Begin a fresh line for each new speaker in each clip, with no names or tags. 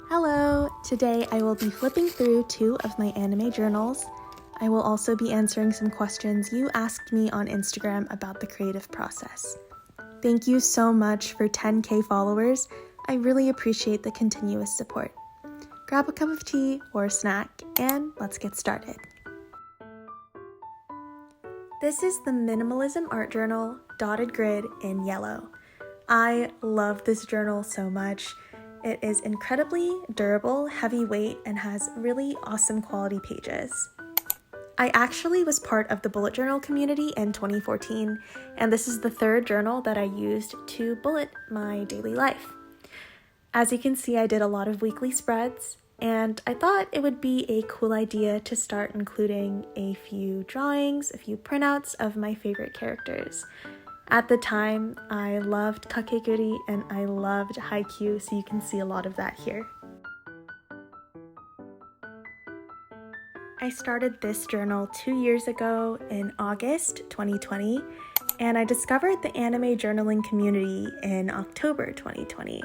Hello! Today I will be flipping through 2 of my anime journals. I will also be answering some questions you asked me on Instagram about the creative process. Thank you so much for 10K followers. I really appreciate the continuous support. Grab a cup of tea or a snack and let's get started. This is the Minimalism Art Journal Dotted Grid in yellow. I love this journal so much. It is incredibly durable, heavyweight, and has really awesome quality pages. I actually was part of the bullet journal community in 2014, and this is the 3rd journal that I used to bullet my daily life. As you can see, I did a lot of weekly spreads, and I thought it would be a cool idea to start including a few drawings, a few printouts of my favorite characters. At the time, I loved Kakeguri and I loved Haikyuu, so you can see a lot of that here. I started this journal 2 years ago in August 2020, and I discovered the anime journaling community in October 2020.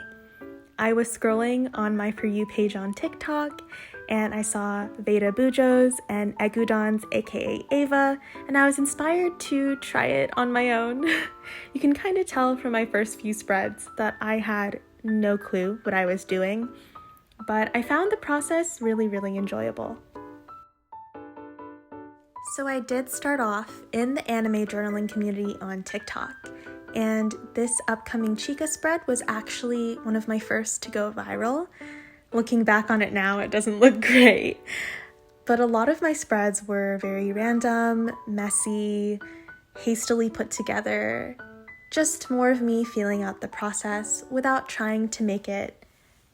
I was scrolling on my For You page on TikTok, and I saw Veda Bujo's and Egudon's aka Ava, and I was inspired to try it on my own. You can kind of tell from my first few spreads that I had no clue what I was doing, but I found the process really enjoyable. So I did start off in the anime journaling community on TikTok, and this upcoming Chica spread was actually one of my first to go viral. Looking back on it now, it doesn't look great, but a lot of my spreads were very random, messy, hastily put together, just more of me feeling out the process without trying to make it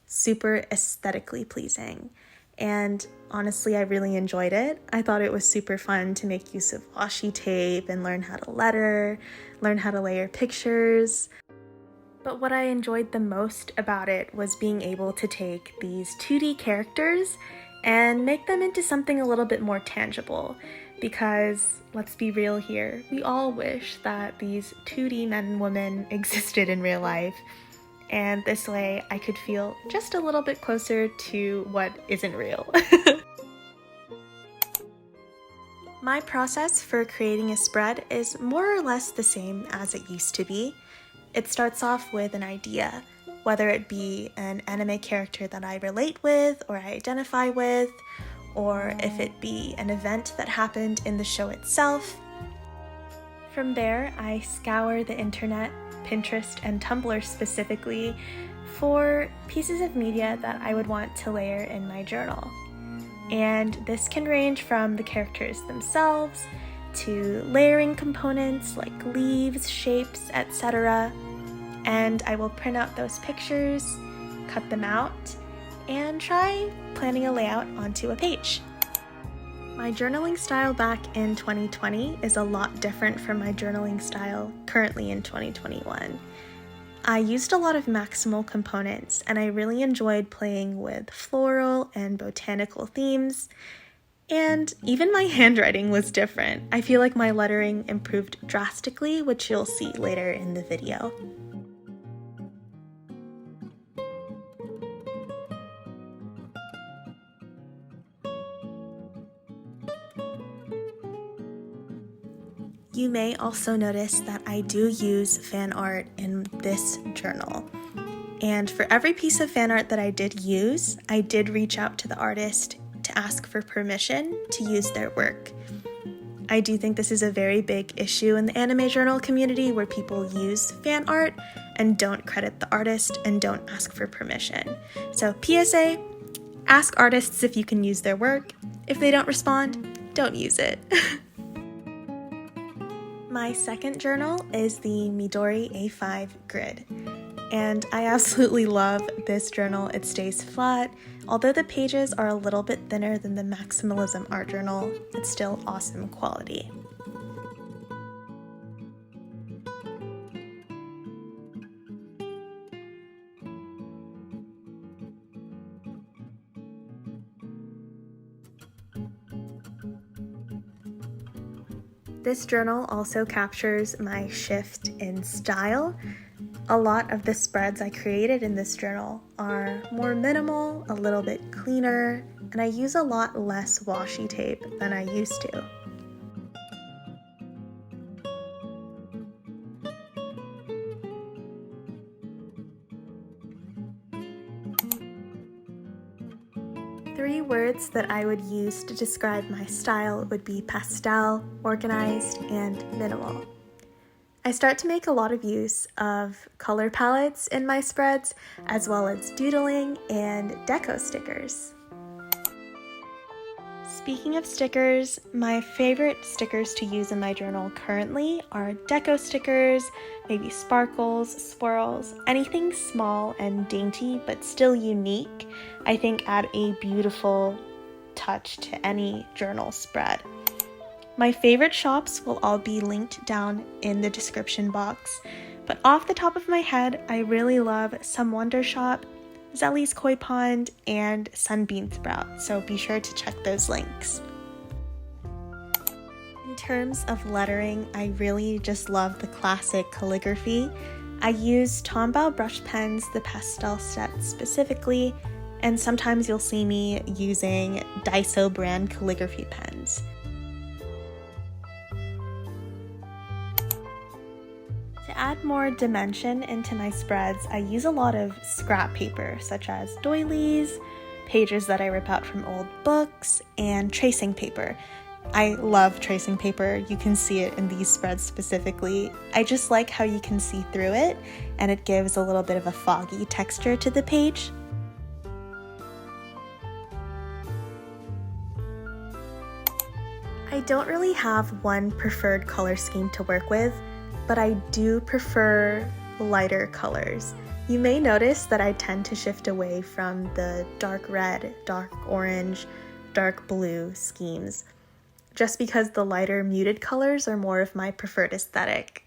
super aesthetically pleasing. And honestly, I really enjoyed it. I thought it was super fun to make use of washi tape and learn how to letter, learn how to layer pictures. But what I enjoyed the most about it was being able to take these 2D characters and make them into something a little bit more tangible. Because, let's be real here, we all wish that these 2D men and women existed in real life. And this way I could feel just a little bit closer to what isn't real. My process for creating a spread is more or less the same as it used to be. It starts off with an idea, whether it be an anime character that I relate with or I identify with, or if it be an event that happened in the show itself. From there, I scour the internet, Pinterest and Tumblr specifically, for pieces of media that I would want to layer in my journal. And this can range from the characters themselves to layering components like leaves, shapes, etc. And I will print out those pictures, cut them out, and try planning a layout onto a page. My journaling style back in 2020 is a lot different from my journaling style currently in 2021. I used a lot of maximal components, and I really enjoyed playing with floral and botanical themes, and even my handwriting was different. I feel like my lettering improved drastically, which you'll see later in the video. You may also notice that I do use fan art in this journal. And for every piece of fan art that I did use, I did reach out to the artist to ask for permission to use their work. I do think this is a very big issue in the anime journal community where people use fan art and don't credit the artist and don't ask for permission. So PSA, ask artists if you can use their work. If they don't respond, don't use it. My second journal is the Midori A5 grid, and I absolutely love this journal. It stays flat. Although the pages are a little bit thinner than the Maximalism Art Journal, it's still awesome quality. This journal also captures my shift in style. A lot of the spreads I created in this journal are more minimal, a little bit cleaner, and I use a lot less washi tape than I used to. Three words that I would use to describe my style would be pastel, organized, and minimal. I start to make a lot of use of color palettes in my spreads, as well as doodling and deco stickers. Speaking of stickers, my favorite stickers to use in my journal currently are deco stickers, maybe sparkles, swirls, anything small and dainty but still unique, I think add a beautiful touch to any journal spread. My favorite shops will all be linked down in the description box, but off the top of my head, I really love Some Wonder Shop, Zelly's Koi Pond, and Sunbeam Sprout, so be sure to check those links. In terms of lettering, I really just love the classic calligraphy. I use Tombow brush pens, the pastel set specifically, and sometimes you'll see me using Daiso brand calligraphy pens. To add more dimension into my spreads, I use a lot of scrap paper, such as doilies, pages that I rip out from old books, and tracing paper. I love tracing paper. You can see it in these spreads specifically. I just like how you can see through it, and it gives a little bit of a foggy texture to the page. I don't really have one preferred color scheme to work with, but I do prefer lighter colors. You may notice that I tend to shift away from the dark red, dark orange, dark blue schemes, just because the lighter muted colors are more of my preferred aesthetic.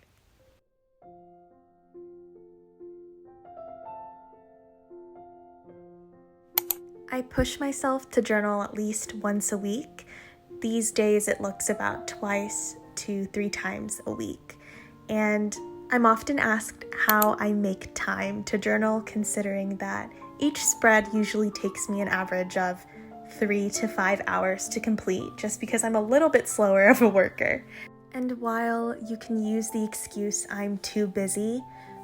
I push myself to journal at least once a week. These days it looks about 2 to 3 times a week. And I'm often asked how I make time to journal, considering that each spread usually takes me an average of 3 to 5 hours to complete, just because I'm a little bit slower of a worker. And while you can use the excuse I'm too busy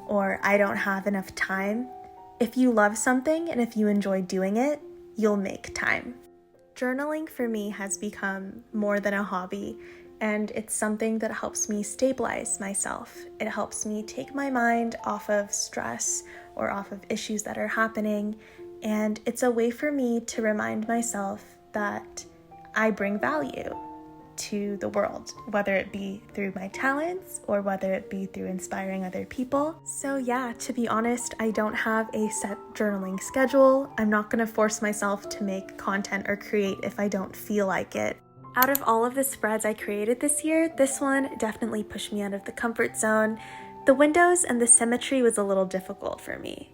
or I don't have enough time, if you love something and if you enjoy doing it, you'll make time. Journaling for me has become more than a hobby, and it's something that helps me stabilize myself. It helps me take my mind off of stress or off of issues that are happening, and it's a way for me to remind myself that I bring value to the world, whether it be through my talents or whether it be through inspiring other people. So yeah, to be honest, I don't have a set journaling schedule. I'm not going to force myself to make content or create if I don't feel like it. Out of all of the spreads I created this year, this one definitely pushed me out of the comfort zone. The windows and the symmetry was a little difficult for me.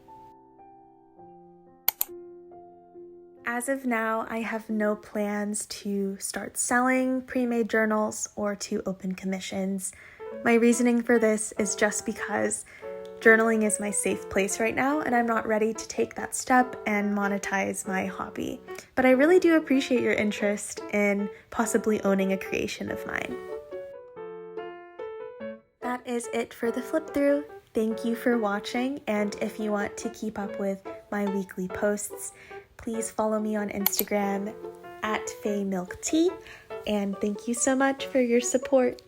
As of now, I have no plans to start selling pre-made journals or to open commissions. My reasoning for this is just because journaling is my safe place right now, and I'm not ready to take that step and monetize my hobby. But I really do appreciate your interest in possibly owning a creation of mine. That is it for the flip through. Thank you for watching, and if you want to keep up with my weekly posts, please follow me on Instagram @FayeMilkTea, and thank you so much for your support.